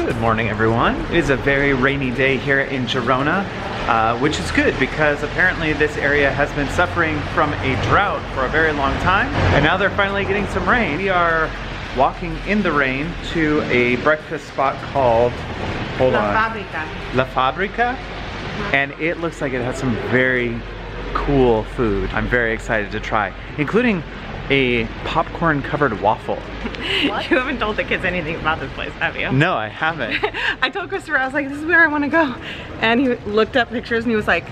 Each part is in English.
Good morning, everyone. It is a very rainy day here in Girona, which is good because apparently this area has been suffering from a drought for a very long time, and now they're finally getting some rain. We are walking in the rain to a breakfast spot called Fabrica. La Fabrica, and it looks like it has some very cool food. I'm very excited to try, including a popcorn covered waffle. What? You haven't told the kids anything about this place, have you? No, I haven't. I told Christopher, I was like, this is where I want to go. And he looked up pictures and he was like,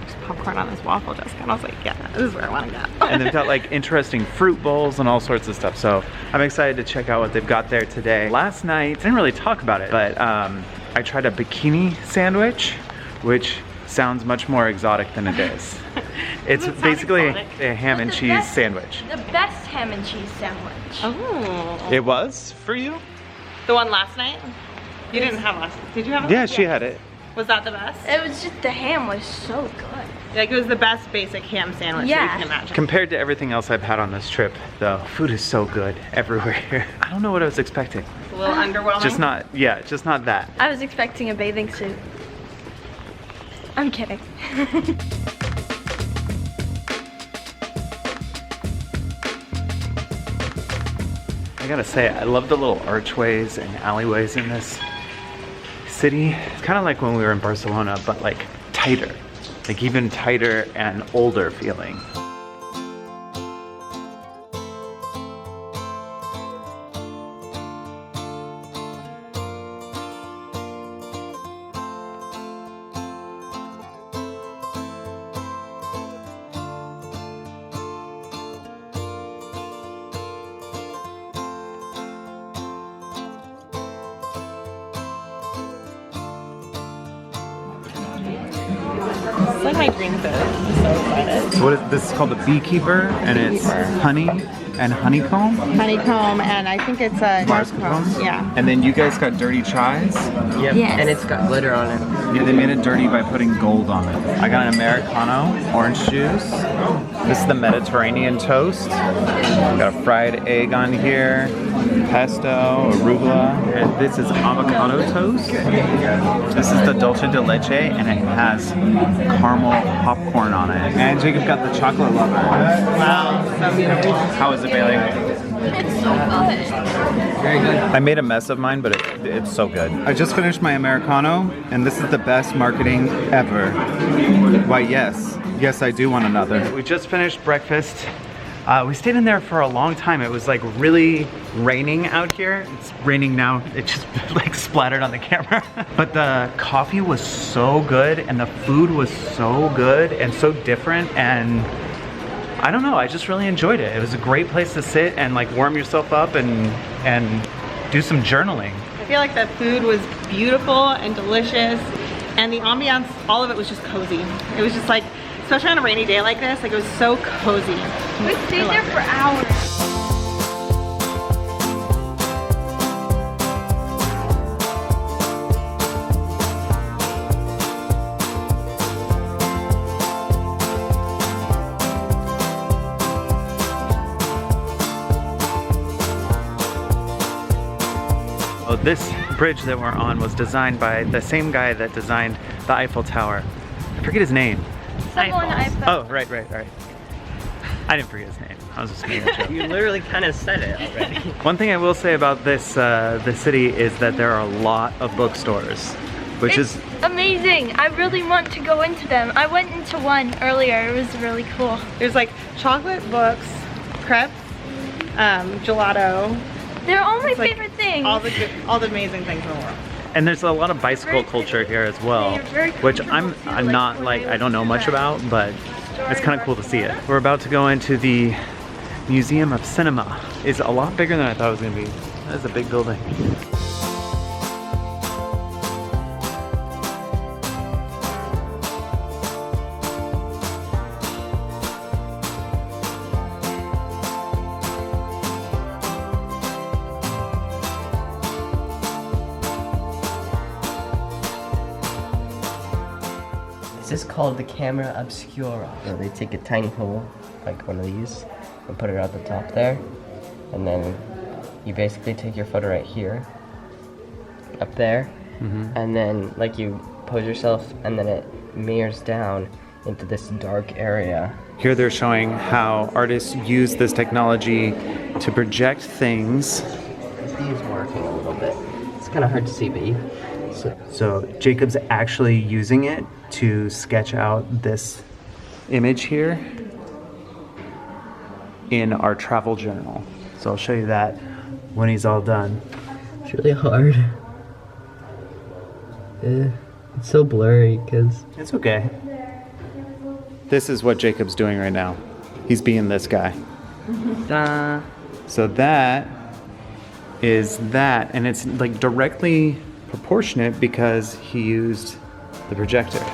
there's popcorn on this waffle, Jessica. And I was like, yeah, this is where I want to go. And they've got like interesting fruit bowls and all sorts of stuff. So I'm excited to check out what they've got there today. Last night, I didn't really talk about it, but I tried a bikini sandwich, which sounds much more exotic than it is. It's basically a ham and cheese sandwich. The best ham and cheese sandwich. Oh. It was for you? The one last night? You didn't have last night. Did you have it? Yeah, she had it. Was that the best? It was just, the ham was so good. Like, it was the best basic ham sandwich that you can imagine. Compared to everything else I've had on this trip, though, food is so good everywhere. I don't know what I was expecting. A little underwhelming? Just not that. I was expecting a bathing suit. I'm kidding. I gotta say, I love the little archways and alleyways in this city. It's kind of like when we were in Barcelona, but like tighter. Like even tighter and older feeling. It's like my dream food. I'm so excited. So what is this? Is called the Beekeeper, and it's honey and honeycomb. Honeycomb, and I think it's a Mascarpone. Yeah. And then you guys got dirty chives. Yep, Yes. and it's got glitter on it. Yeah, they made it dirty by putting gold on it. I got an Americano, orange juice. This is the Mediterranean toast. Got a fried egg on here, pesto, arugula, and this is avocado toast. This is the dulce de leche, and it has caramel popcorn on it. And Jacob got the chocolate lover. Wow, so beautiful. How is it, Bailey? It's so good. Very good. I made a mess of mine, but it's so good. I just finished my Americano, and this is the best marketing ever. Why, yes. Yes, I do want another. We just finished breakfast. We stayed in there for a long time. It was like really raining out here. It's raining now. It just like splattered on the camera. But the coffee was so good, and the food was so good and so different, and I don't know, I just really enjoyed it. It was a great place to sit and like warm yourself up and do some journaling. I feel like the food was beautiful and delicious, and the ambiance, all of it was just cozy. It was just like, especially on a rainy day like this, like it was so cozy. We stayed there for hours. This bridge that we're on was designed by the same guy that designed the Eiffel Tower. I forget his name. Someone Oh, right. I didn't forget his name. I was just making a joke. You literally kind of said it already. One thing I will say about this city is that there are a lot of bookstores, which is amazing. I really want to go into them. I went into one earlier. It was really cool. There's like chocolate books, crepes, gelato. They're all my Like, favorite things. All the amazing things in the world. and there's a lot of bicycle culture here as well, which I'm not like, I don't know much about, but it's kind of cool to see it. We're about to go into the Museum of Cinema. It's a lot bigger than I thought it was gonna be. That's a big building. This is called the camera obscura. So they take a tiny hole, like one of these, and put it at the top there. And then you basically take your photo right here. up there, and then like you pose yourself, and then it mirrors down into this dark area. Here they're showing how artists use this technology to project things. Steve's working a little bit. It's kind of hard to see, but you. So Jacob's actually using it to sketch out this image here in our travel journal. So I'll show you that when he's all done. It's really hard. It's so blurry because It's okay. This is what Jacob's doing right now. He's being this guy. So that is that, and it's like directly proportionate because he used the projector.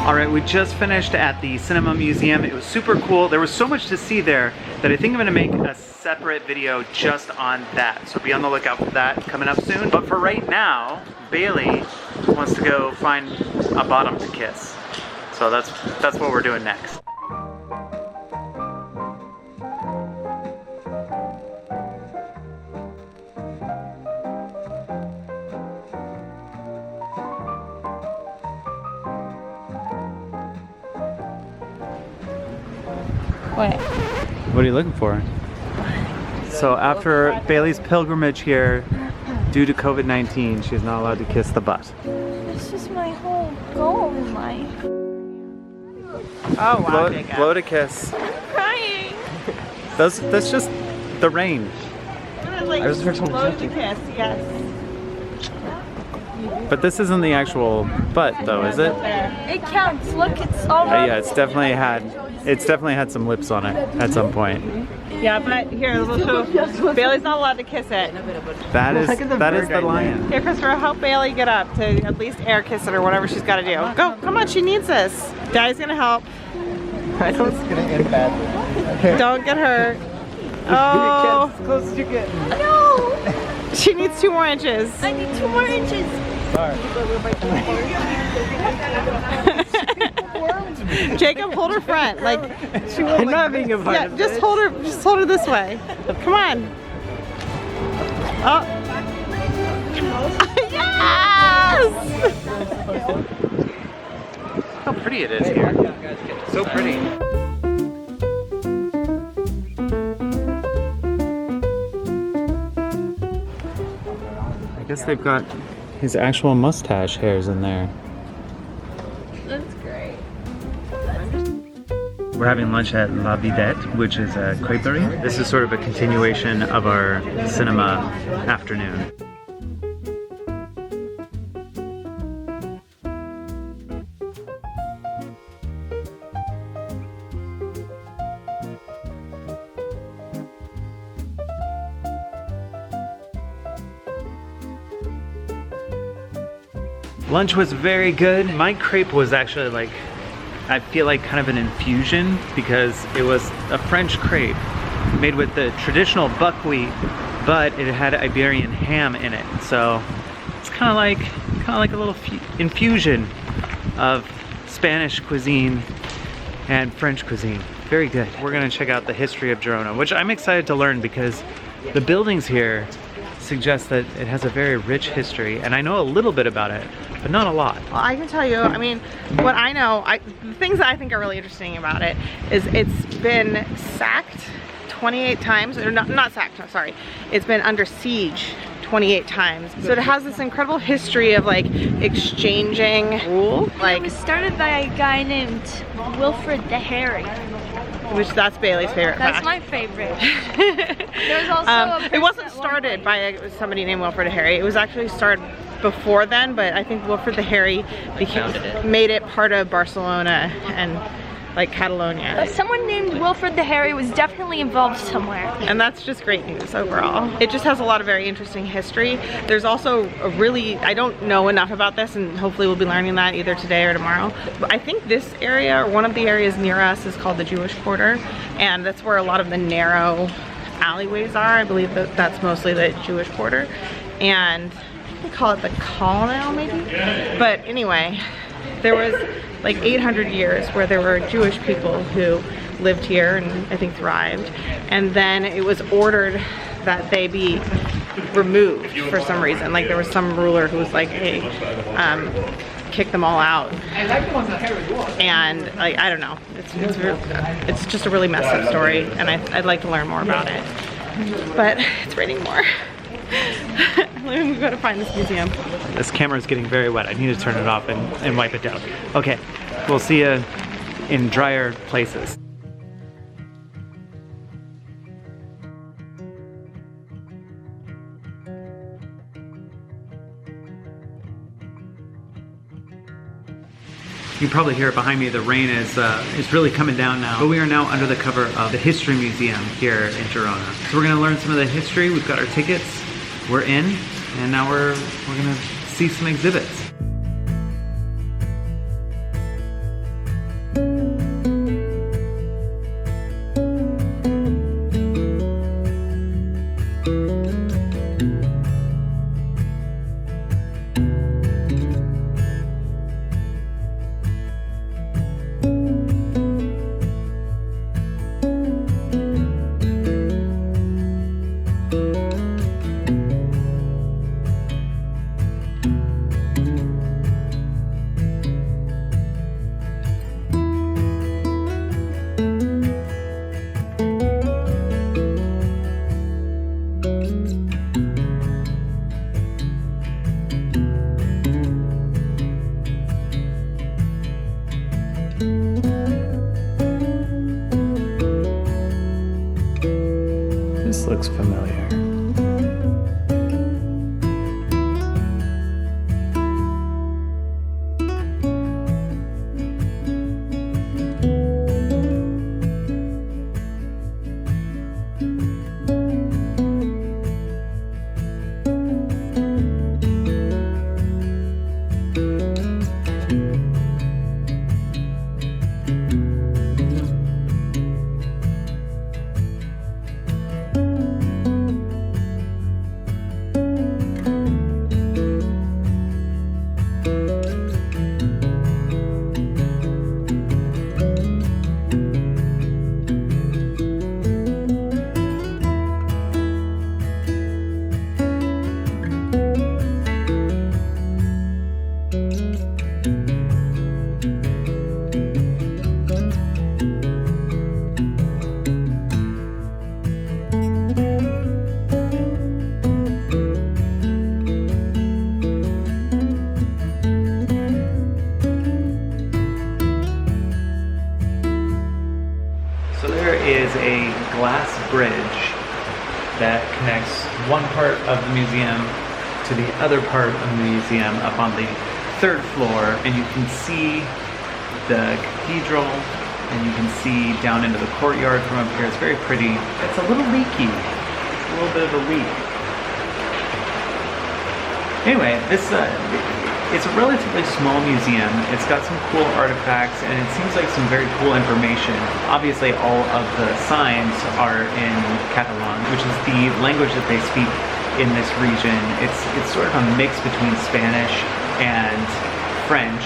All right, we just finished at the Cinema Museum. It was super cool. There was so much to see there that I think I'm gonna make a separate video just on that. So be on the lookout for that coming up soon. But for right now, Bailey wants to go find a bottom to kiss. So that's what we're doing next. What? What are you looking for? So after Bailey's pilgrimage here, due to COVID-19, she's not allowed to kiss the butt. This is my whole goal in life. Oh wow, Jacob. Blow to kiss. I'm crying. That's just the rain. Like, I was the first one to blow touch to it. kiss, yes. But this isn't the actual butt though, is it? It counts. Look, it's all Yeah, it's definitely had some lips on it at some point. Yeah, but here, we'll show. Bailey's not allowed to kiss it. That is Look at the that is bird the right lion. Here, Christopher, help Bailey get up to at least air kiss it or whatever she's got to do. Go, come on, she needs this. Daddy's gonna help. I know it's gonna end badly. Don't get hurt. Oh, As close as you get. No! she needs 2 more inches. I need 2 more inches. Jacob, hold her front. Like, I'm not being a part yeah, of just this. hold her this way. Come on. Oh. Yes! How pretty it is here. So pretty. I guess they've got his actual mustache hairs in there. That's great. We're having lunch at La Vedette, which is a creperie. This is sort of a continuation of our cinema afternoon. Lunch was very good. My crepe was actually like, I feel like kind of an infusion because it was a French crepe made with the traditional buckwheat, but it had Iberian ham in it. So it's kind of like a little infusion of Spanish cuisine and French cuisine. Very good. We're gonna check out the history of Girona, which I'm excited to learn because the buildings here suggest that it has a very rich history, and I know a little bit about it, but not a lot. Well, I can tell you, I mean, what I know, the things that I think are really interesting about it is it's been sacked 28 times, or not sacked, no, sorry. It's been under siege 28 times. So it has this incredible history of like exchanging rule. Like, It was started by a guy named Wilfred the Hairy. which that's Bailey's favorite That's fact. my favorite. There's also a it person wasn't at one started point. by somebody named Wilfred the Hairy. It was actually started before then, but I think Wilfred the Hairy made it part of Barcelona and like Catalonia. Someone named Wilfred the Hairy was definitely involved somewhere. And that's just great news overall. It just has a lot of very interesting history. There's also a really, I don't know enough about this, and hopefully we'll be learning that either today or tomorrow. But I think this area, or one of the areas near us, is called the Jewish Quarter, and that's where a lot of the narrow alleyways are. I believe that that's mostly the Jewish Quarter, and we call it the Call now maybe? But anyway, there was like 800 years where there were Jewish people who lived here and I think thrived, and then it was ordered that they be removed for some reason. Like there was some ruler who was like, hey, kick them all out. And like, I don't know, it's just a really messed up story, and I'd like to learn more about it, but it's raining more. We've got to find this museum. This camera is getting very wet. I need to turn it off and wipe it down. Okay, we'll see you in drier places. You can probably hear it behind me. The rain is really coming down now. But we are now under the cover of the History Museum here in Girona. So we're gonna learn some of the history. We've got our tickets. We're in, and now we're gonna see some exhibits. This looks familiar. Is a glass bridge that connects one part of the museum to the other part of the museum up on the 3rd floor, and you can see the cathedral and you can see down into the courtyard from up here. It's very pretty. It's a little leaky, a little bit of a leak. Anyway, this it's a relatively small museum. It's got some cool artifacts, and it seems like some very cool information. Obviously, all of the signs are in Catalan, which is the language that they speak in this region. It's sort of a mix between Spanish and French,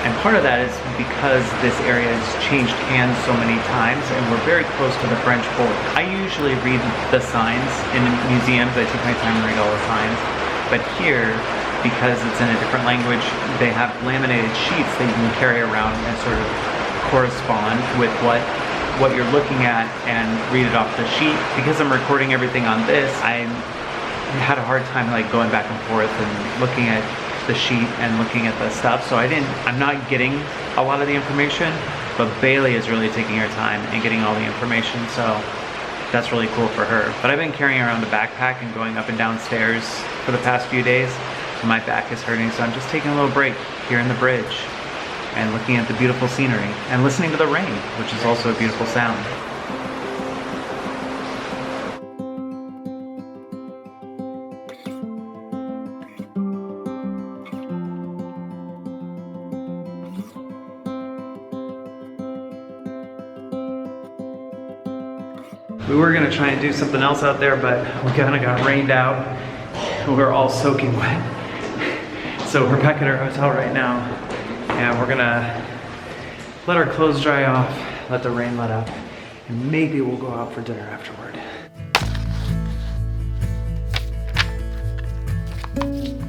and part of that is because this area has changed hands so many times, and we're very close to the French border. I usually read the signs in museums. I take my time to read all the signs, but here, because it's in a different language, they have laminated sheets that you can carry around and sort of correspond with what you're looking at and read it off the sheet. Because I'm recording everything on this, I had a hard time like going back and forth and looking at the sheet and looking at the stuff, so I'm not getting a lot of the information, but Bailey is really taking her time and getting all the information, so that's really cool for her. But I've been carrying around a backpack and going up and down stairs for the past few days. My back is hurting, so I'm just taking a little break here in the bridge. and looking at the beautiful scenery and listening to the rain, which is also a beautiful sound. We were gonna try and do something else out there, but we kind of got rained out. We're all soaking wet. So we're back at our hotel right now, and we're gonna let our clothes dry off, let the rain let up, and maybe we'll go out for dinner afterward.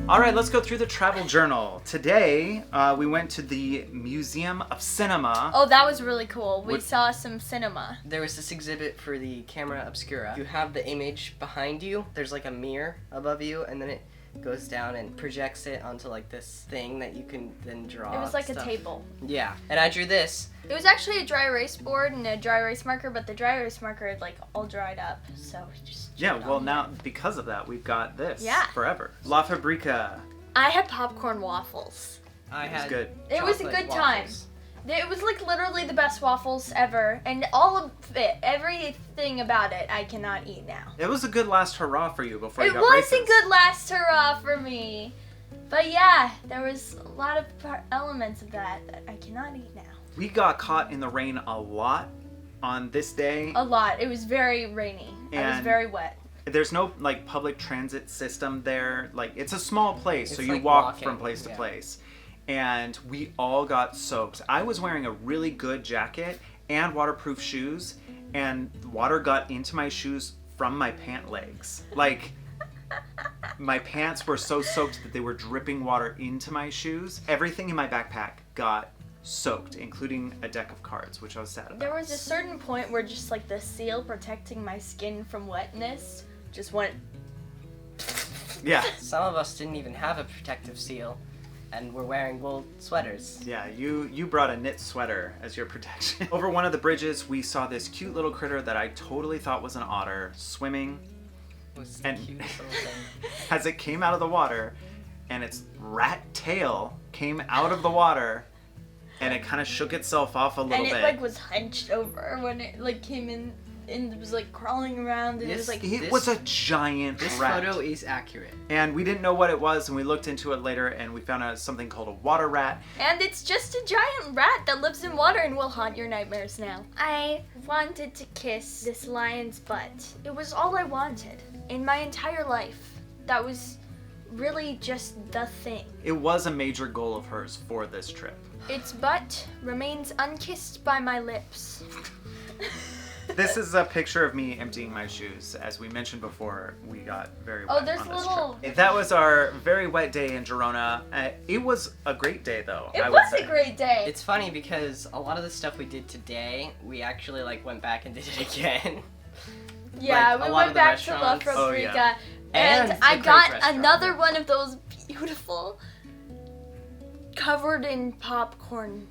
All right, let's go through the travel journal. Today, we went to the Museum of Cinema. Oh, that was really cool. We saw some cinema. There was this exhibit for the camera obscura. You have the image behind you. There's like a mirror above you, and then it goes down and projects it onto like this thing that you can then draw. It was like stuff. a table. Yeah, and I drew this. It was actually a dry erase board and a dry erase marker, but the dry erase marker had like all dried up, so just Yeah, well now, because of that, we've got this forever. Yeah. La Fabrica. I had popcorn waffles. I had good. It was a chocolate good time. waffles. It was like literally the best waffles ever, and all of it, everything about it, I cannot eat now. It was a good last hurrah for you before you It got was braces. a good last hurrah for me. But yeah, there was a lot of elements of that I cannot eat now. We got caught in the rain a lot on this day. A lot. It was very rainy. I was And- very wet. There's no like public transit system there. Like it's a small place, so It's you like walk walking, from place to yeah. place. And we all got soaked. I was wearing a really good jacket and waterproof shoes, and water got into my shoes from my pant legs. Like my pants were so soaked that they were dripping water into my shoes. Everything in my backpack got soaked, including a deck of cards, which I was sad about. There was a certain point where just like the seal protecting my skin from wetness just went. Yeah. Some of us didn't even have a protective seal, and we're wearing wool sweaters. Yeah, you brought a knit sweater as your protection. Over one of the bridges, we saw this cute little critter that I totally thought was an otter swimming It was the And- cutest little thing. as it came out of the water, and its rat tail came out of the water, and it kind of shook itself off a little And it bit. like was hunched over when it like came in and it was like crawling around and it was like It was a giant This rat. photo is accurate. And we didn't know what it was, and we looked into it later, and we found out it's something called a water rat. and it's just a giant rat that lives in water and will haunt your nightmares now. I wanted to kiss this lion's butt. It was all I wanted in my entire life. That was really just the thing. It was a major goal of hers for this trip. Its butt remains unkissed by my lips. This is a picture of me emptying my shoes. As we mentioned before, we got very wet Oh, there's on this little- trip. That was our very wet day in Girona. It was a great day, though. It I would was say. a great day. It's funny because a lot of the stuff we did today, we actually like went back and did it again. Yeah, Like, a we lot went of the back to La restaurants. Fabrica, Oh, yeah. and And I the got crepe restaurant. another one of those beautiful, covered in popcorn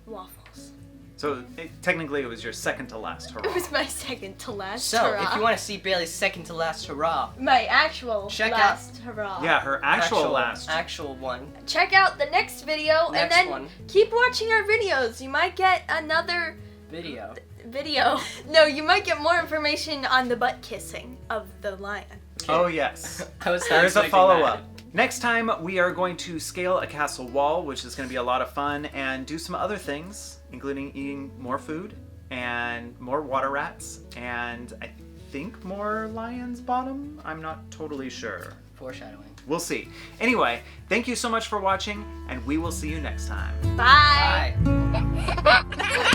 waffles. So technically, it was your second to last hurrah. It was my second to last So, hurrah. if you want to see Bailey's second to last hurrah, My actual Check out- last hurrah. Yeah, her actual last. actual one, Check out the next video Next and then one. keep watching our videos. You might get another video. video. No, you might get more information on the butt kissing of the lion. Oh yes. I was There is a expecting follow-up. that. Next time, we are going to scale a castle wall, which is going to be a lot of fun, and do some other things, including eating more food and more water rats, and I think more lion's bottom? I'm not totally sure. Foreshadowing. We'll see. Anyway, thank you so much for watching, and we will see you next time. Bye. Bye.